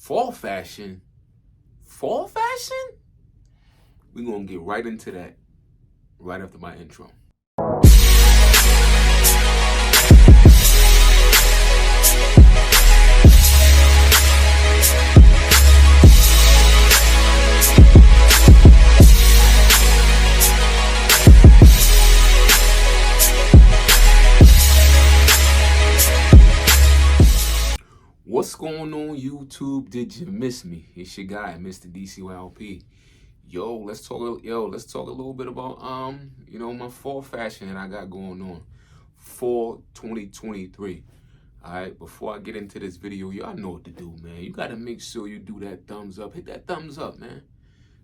Fall fashion? Fall fashion? We're going to get right into that right after my intro. What's going on, YouTube? Did you miss me? It's your guy, Mr. Dixwell Ave. Let's talk a little bit about my fall fashion that I got going on. Fall 2023. Alright, before I get into this video, y'all know what to do, man. You gotta make sure you do that thumbs up. Hit that thumbs up, man.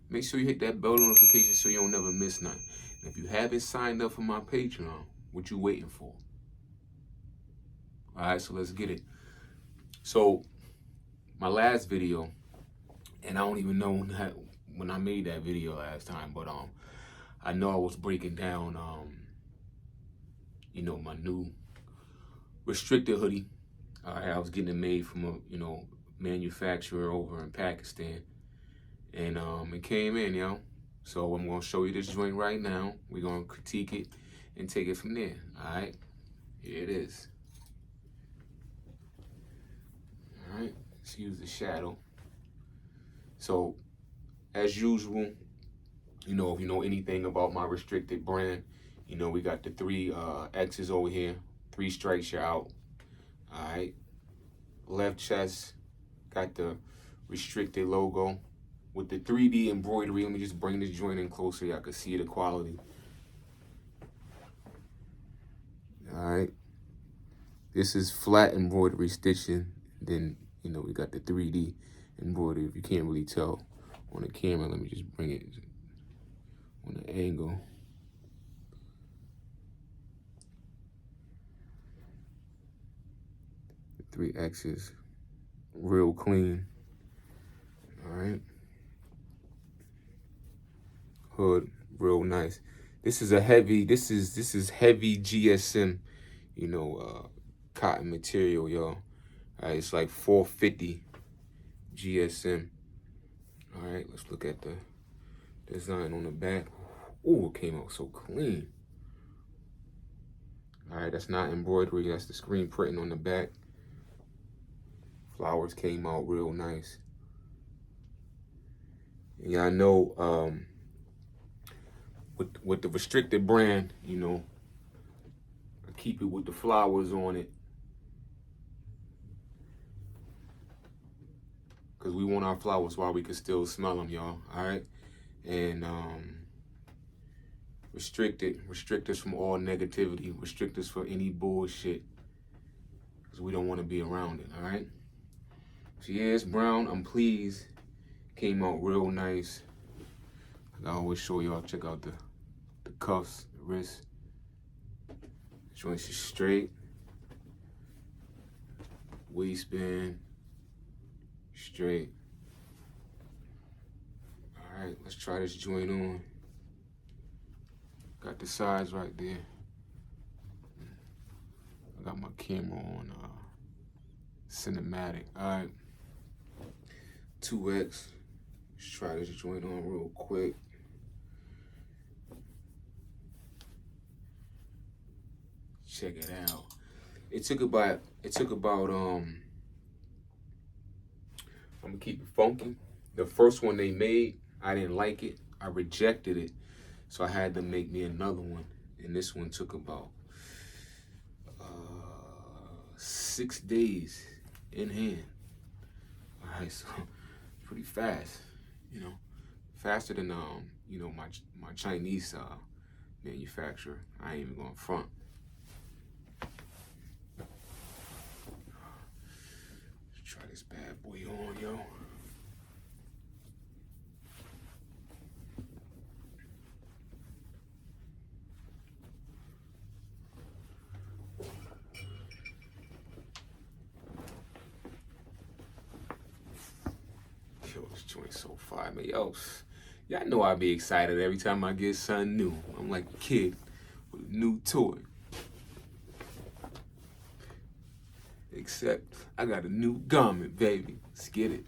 Make sure you hit that bell notification so you don't never miss nothing. And if you haven't signed up for my Patreon, what you waiting for? Alright, so let's get it. So, my last video, and I don't even know when I made that video last time, but I know I was breaking down, my new restricted hoodie. I was getting it made from a, manufacturer over in Pakistan, and it came in, yo. So I'm gonna show you this joint right now. We're gonna critique it and take it from there. All right, here it is. All right, let's use the shadow. So, as usual, if you know anything about my restricted brand, we got the three X's over here, 3 strikes you're out. All right, left chest got the restricted logo with the 3D embroidery. Let me just bring this joint in closer so y'all can see the quality. All right, this is flat embroidery stitching. Then, we got the 3D embroidery. If you can't really tell on the camera, let me just bring it on the angle. The 3 X's, real clean. All right. Hood, real nice. This is heavy GSM, cotton material, y'all. All right, it's like 450 GSM. All right, let's look at the design on the back. Ooh, it came out so clean. All right, that's not embroidery. That's the screen printing on the back. Flowers came out real nice. And y'all know, with the restricted brand, I keep it with the flowers on it. Because we want our flowers while we can still smell them, y'all. All right. And restrict us from all negativity. Restrict us for any bullshit. Because we don't want to be around it. All right. So yeah, it's brown. I'm pleased. Came out real nice. I always show y'all. Check out the cuffs, the wrist. Joints is straight. Waistband. Straight. All right, let's try this joint on. Got the sides right there. I got my camera on cinematic. All right, 2X. Let's try this joint on real quick. Check it out. It took about I'm gonna keep it funky. The first one they made, I didn't like it. I rejected it. So I had to make me another one. And this one took about 6 days in hand. All right, so pretty fast, faster than my Chinese manufacturer. I ain't even going front. Try this bad boy on, yo. Yo, this joint's so fire, man. Yo, y'all know I be excited every time I get something new. I'm like a kid with a new toy. Except I got a new garment, baby. Let's get it.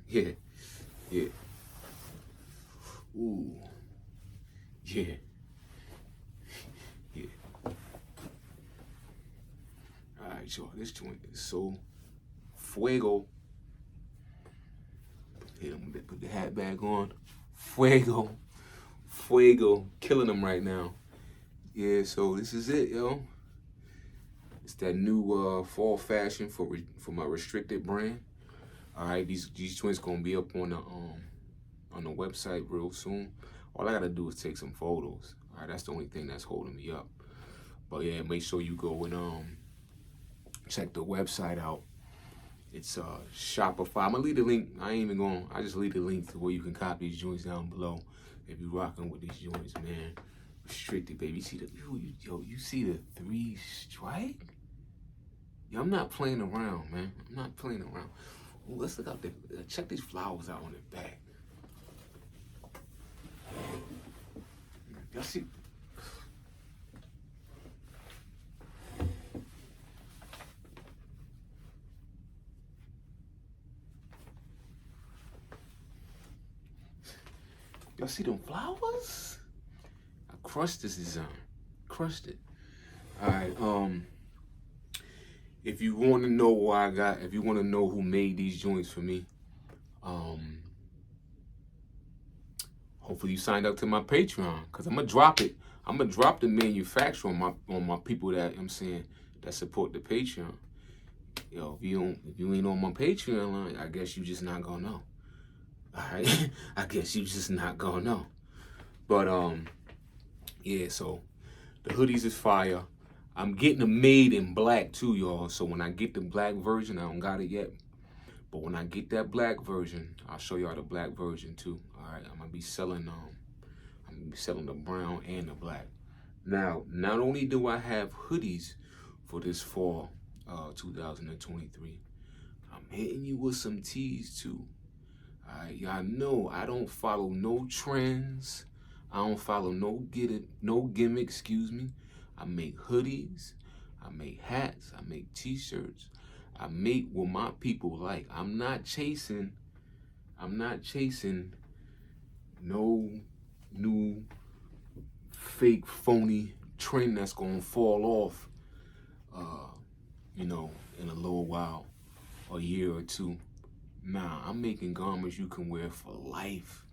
Yeah. Yeah. Ooh. Yeah. Yeah. Alright, y'all. This joint is so fuego. Hit him, put the hat back on. Fuego. Fuego. Killing them right now. Yeah, so this is it, yo. It's that new fall fashion for my restricted brand. All right, these joints gonna be up on the website real soon. All I gotta do is take some photos. All right, that's the only thing that's holding me up. But yeah, make sure you go and check the website out. It's Shopify. I'm gonna leave the link. I just leave the link to where you can copy these joints down below. If you rocking with these joints, man. Restricted, baby. You see you see the 3 strike? Yo, I'm not playing around, man. I'm not playing around. Ooh, let's look out there. Check these flowers out on the back. Y'all see? Y'all see them flowers? I crushed this design. Crushed it. All right. If you want to know if you want to know who made these joints for me, hopefully you signed up to my Patreon, because I'm gonna drop it. I'm gonna drop the manufacturer on my people that that support the Patreon. Yo, if you ain't on my Patreon line, I guess you just not gonna know. All right, I guess you just not gonna know. But yeah. So the hoodies is fire. I'm getting them made in black too, y'all. So when I get the black version, I don't got it yet. But when I get that black version, I'll show y'all the black version too. All right, I'm gonna be selling the brown and the black. Now, not only do I have hoodies for this fall 2023, I'm hitting you with some tees too. All right, y'all know I don't follow no trends. I don't follow no gimmick, excuse me. I make hoodies, I make hats, I make t-shirts. I make what my people like. I'm not chasing no new fake phony trend that's gonna fall off in a little while, a year or two. Nah, I'm making garments you can wear for life.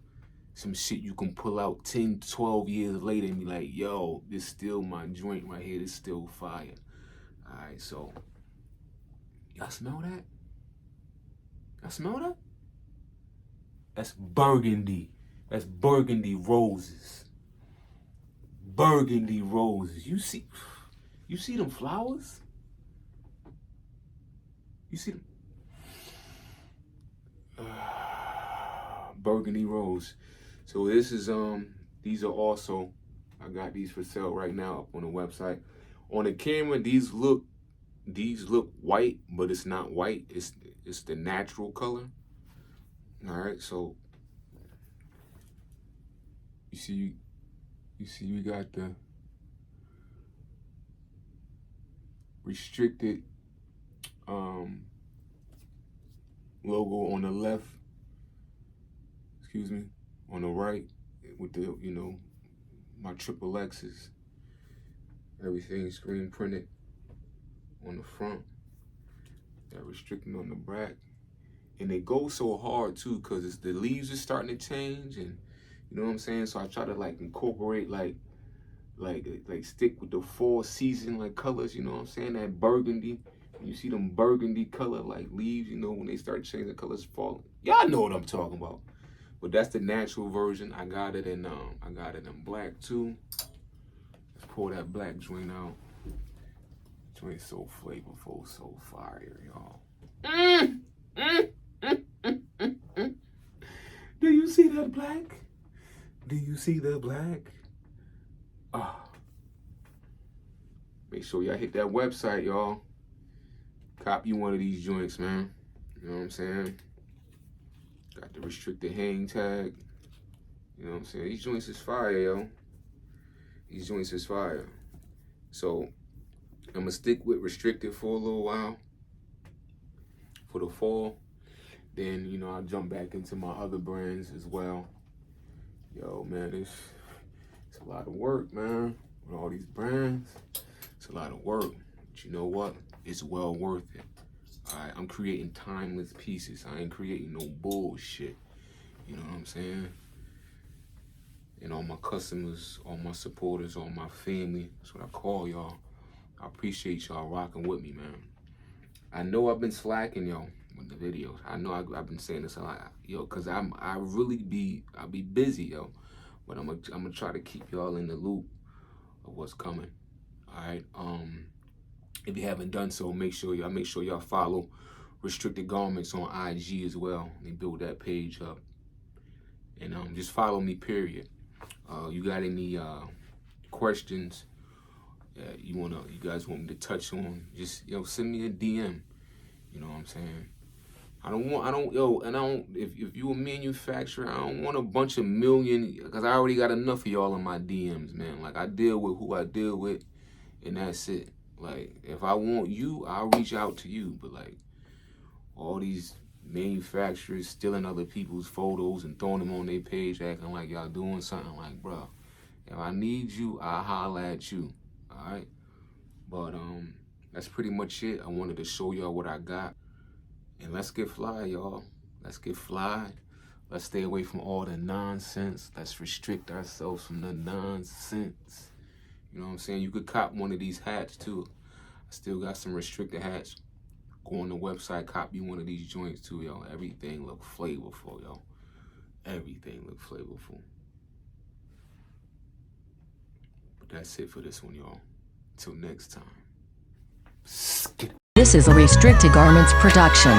Some shit you can pull out 10, 12 years later and be like, yo, this still my joint right here. This still fire. All right, so y'all smell that? Y'all smell that? That's burgundy. That's burgundy roses. Burgundy roses. You see them flowers? You see them? Burgundy rose. So this is these are also, I got these for sale right now up on the website. On the camera, these look white, but it's not white. It's the natural color. All right, so you see we got the restricted logo on the left, excuse me, on the right with the, my triple X's. Everything screen printed on the front. That restricting on the back. And they go so hard too, because the leaves are starting to change, and you know what I'm saying? So I try to like incorporate like stick with the fall season like colors, you know what I'm saying? That burgundy. You see them burgundy color like leaves, when they start changing colors falling. Y'all know what I'm talking about. But that's the natural version. I got it in black too. Let's pour that black joint out. Joint so flavorful, so fire, y'all. Do you see that black? Do you see the black? Make sure y'all hit that website, y'all. Cop you one of these joints, man. You know what I'm saying? Got the restricted hang tag. You know what I'm saying? These joints is fire, yo. These joints is fire. So, I'm gonna stick with restricted for a little while for the fall. Then, you know, I'll jump back into my other brands as well. Yo, man, it's a lot of work, man. With all these brands, it's a lot of work. But you know what? It's well worth it. All right, I'm creating timeless pieces. I ain't creating no bullshit. You know what I'm saying? And all my customers, all my supporters, all my family, that's what I call y'all. I appreciate y'all rocking with me, man. I know I've been slacking, yo, with the videos. I know I've been saying this a lot, yo, cause I be busy, yo. But I'm gonna try to keep y'all in the loop of what's coming. All right. If you haven't done so, make sure y'all follow Restricted Garments on IG as well. They build that page up, and just follow me. Period. You got any questions that you guys want me to touch on? Just send me a DM. You know what I'm saying? If you a manufacturer, I don't want a bunch of million, because I already got enough of y'all in my DMs, man. Like, I deal with who I deal with, and that's it. Like, if I want you, I'll reach out to you. But like, all these manufacturers stealing other people's photos and throwing them on their page, acting like y'all doing something, like, bro, if I need you, I'll holler at you. All right? But that's pretty much it. I wanted to show y'all what I got. And let's get fly, y'all. Let's get fly. Let's stay away from all the nonsense. Let's restrict ourselves from the nonsense. You know what I'm saying? You could cop one of these hats, too. I still got some restricted hats. Go on the website, cop you one of these joints, too, yo. Everything look flavorful, yo. Everything look flavorful. But that's it for this one, y'all. Till next time. This is a Restricted Garments production.